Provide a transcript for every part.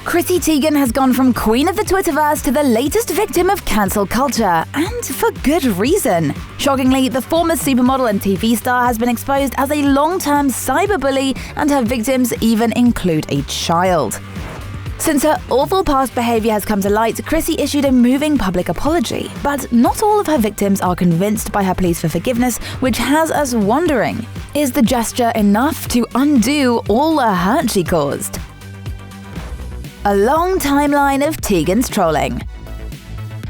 Chrissy Teigen has gone from queen of the Twitterverse to the latest victim of cancel culture, and for good reason. Shockingly, the former supermodel and TV star has been exposed as a long-term cyberbully, and her victims even include a child. Since her awful past behaviour has come to light, Chrissy issued a moving public apology, but not all of her victims are convinced by her pleas for forgiveness, which has us wondering, is the gesture enough to undo all the hurt she caused? A long timeline of Teigen's trolling.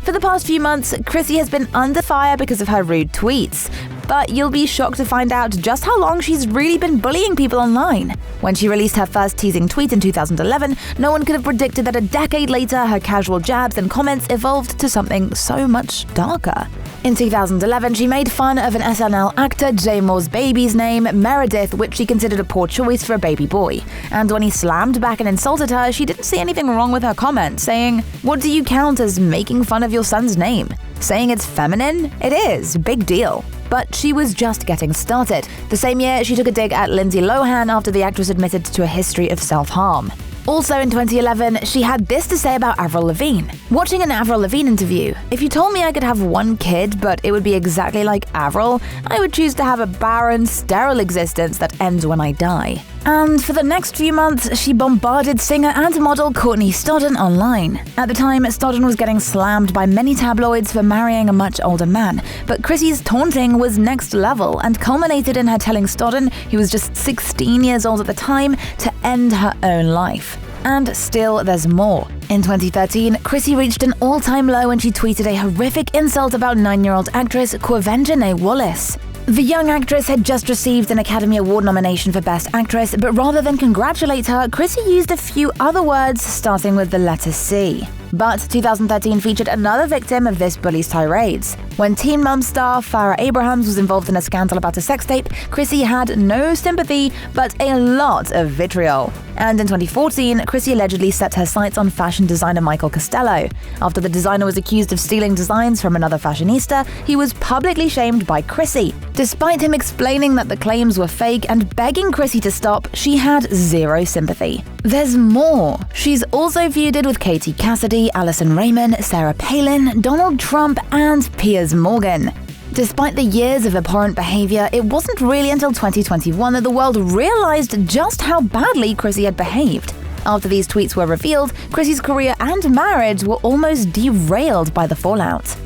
For the past few months, Chrissy has been under fire because of her rude tweets. But you'll be shocked to find out just how long she's really been bullying people online. When she released her first teasing tweet in 2011, no one could have predicted that a decade later her casual jabs and comments evolved to something so much darker. In 2011, she made fun of an SNL actor Jay Moore's baby's name, Meredith, which she considered a poor choice for a baby boy. And when he slammed back and insulted her, she didn't see anything wrong with her comment, saying, "What do you count as making fun of your son's name? Saying it's feminine? It is, big deal." But she was just getting started. The same year, she took a dig at Lindsay Lohan after the actress admitted to a history of self-harm. Also in 2011, she had this to say about Avril Lavigne. Watching an Avril Lavigne interview, "If you told me I could have one kid, but it would be exactly like Avril, I would choose to have a barren, sterile existence that ends when I die." And for the next few months, she bombarded singer and model Courtney Stodden online. At the time, Stodden was getting slammed by many tabloids for marrying a much older man, but Chrissy's taunting was next level and culminated in her telling Stodden, who was just 16 years old at the time, to end her own life. And still, there's more. In 2013, Chrissy reached an all-time low when she tweeted a horrific insult about 9-year-old actress Quvenzhané Wallis. The young actress had just received an Academy Award nomination for Best Actress, but rather than congratulate her, Chrissy used a few other words starting with the letter C. But 2013 featured another victim of this bully's tirades. When Teen Mom star Farrah Abrahams was involved in a scandal about a sex tape, Chrissy had no sympathy, but a lot of vitriol. And in 2014, Chrissy allegedly set her sights on fashion designer Michael Costello. After the designer was accused of stealing designs from another fashionista, he was publicly shamed by Chrissy. Despite him explaining that the claims were fake and begging Chrissy to stop, she had zero sympathy. There's more. She's also feuded with Katie Cassidy, Allison Raymond, Sarah Palin, Donald Trump, and Piers Morgan. Despite the years of abhorrent behavior, it wasn't really until 2021 that the world realized just how badly Chrissy had behaved. After these tweets were revealed, Chrissy's career and marriage were almost derailed by the fallout.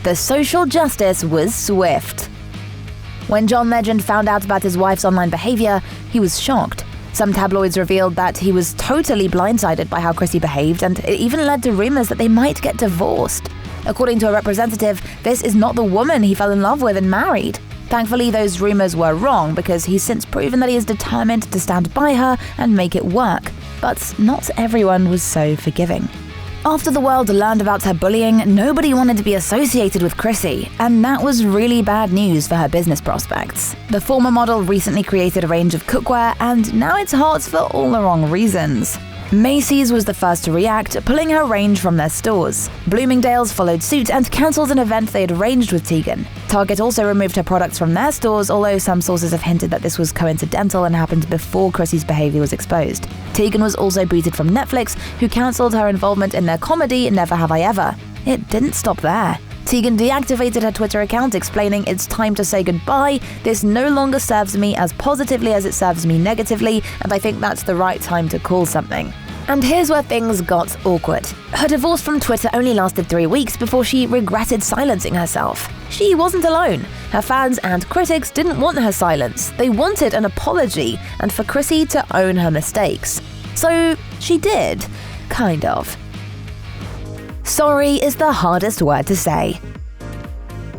The social justice was swift. When John Legend found out about his wife's online behavior, he was shocked. Some tabloids revealed that he was totally blindsided by how Chrissy behaved, and it even led to rumors that they might get divorced. According to a representative, this is not the woman he fell in love with and married. Thankfully, those rumors were wrong because he's since proven that he is determined to stand by her and make it work. But not everyone was so forgiving. After the world learned about her bullying, nobody wanted to be associated with Chrissy, and that was really bad news for her business prospects. The former model recently created a range of cookware, and now it's hot for all the wrong reasons. Macy's was the first to react, pulling her range from their stores. Bloomingdale's followed suit and cancelled an event they had arranged with Teigen. Target also removed her products from their stores, although some sources have hinted that this was coincidental and happened before Chrissy's behavior was exposed. Teigen was also booted from Netflix, who cancelled her involvement in their comedy Never Have I Ever. It didn't stop there. Teigen deactivated her Twitter account, explaining, "It's time to say goodbye. This no longer serves me as positively as it serves me negatively, and I think that's the right time to call something." And here's where things got awkward. Her divorce from Twitter only lasted 3 weeks before she regretted silencing herself. She wasn't alone. Her fans and critics didn't want her silence. They wanted an apology, and for Chrissy to own her mistakes. So she did. Kind of. Sorry is the hardest word to say.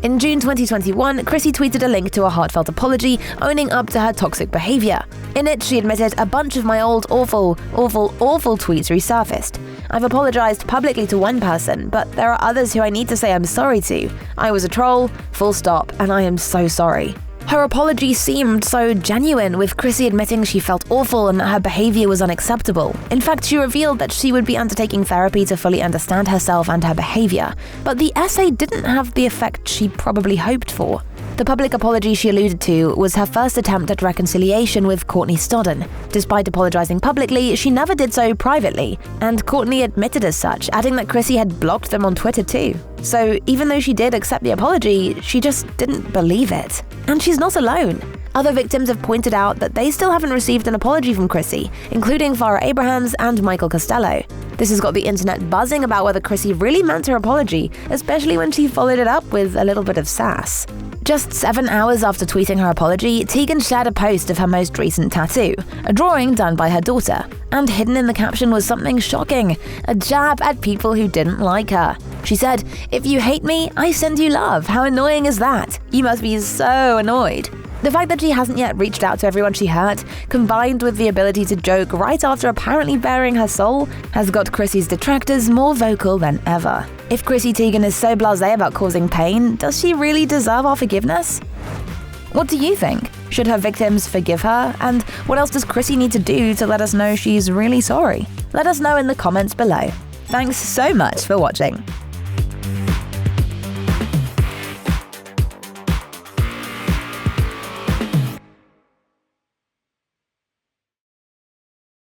In June 2021, Chrissy tweeted a link to a heartfelt apology, owning up to her toxic behavior. In it, she admitted, "A bunch of my old awful tweets resurfaced. I've apologized publicly to one person, but there are others who I need to say I'm sorry to. I was a troll, full stop, and I am so sorry." Her apology seemed so genuine, with Chrissy admitting she felt awful and that her behavior was unacceptable. In fact, she revealed that she would be undertaking therapy to fully understand herself and her behavior. But the essay didn't have the effect she probably hoped for. The public apology she alluded to was her first attempt at reconciliation with Courtney Stodden. Despite apologizing publicly, she never did so privately, and Courtney admitted as such, adding that Chrissy had blocked them on Twitter too. So even though she did accept the apology, she just didn't believe it. And she's not alone. Other victims have pointed out that they still haven't received an apology from Chrissy, including Farrah Abrahams and Michael Costello. This has got the internet buzzing about whether Chrissy really meant her apology, especially when she followed it up with a little bit of sass. Just 7 hours after tweeting her apology, Teigen shared a post of her most recent tattoo, a drawing done by her daughter. And hidden in the caption was something shocking, a jab at people who didn't like her. She said, "If you hate me, I send you love. How annoying is that? You must be so annoyed." The fact that she hasn't yet reached out to everyone she hurt, combined with the ability to joke right after apparently bearing her soul, has got Chrissy's detractors more vocal than ever. If Chrissy Teigen is so blasé about causing pain, does she really deserve our forgiveness? What do you think? Should her victims forgive her? And what else does Chrissy need to do to let us know she's really sorry? Let us know in the comments below. Thanks so much for watching.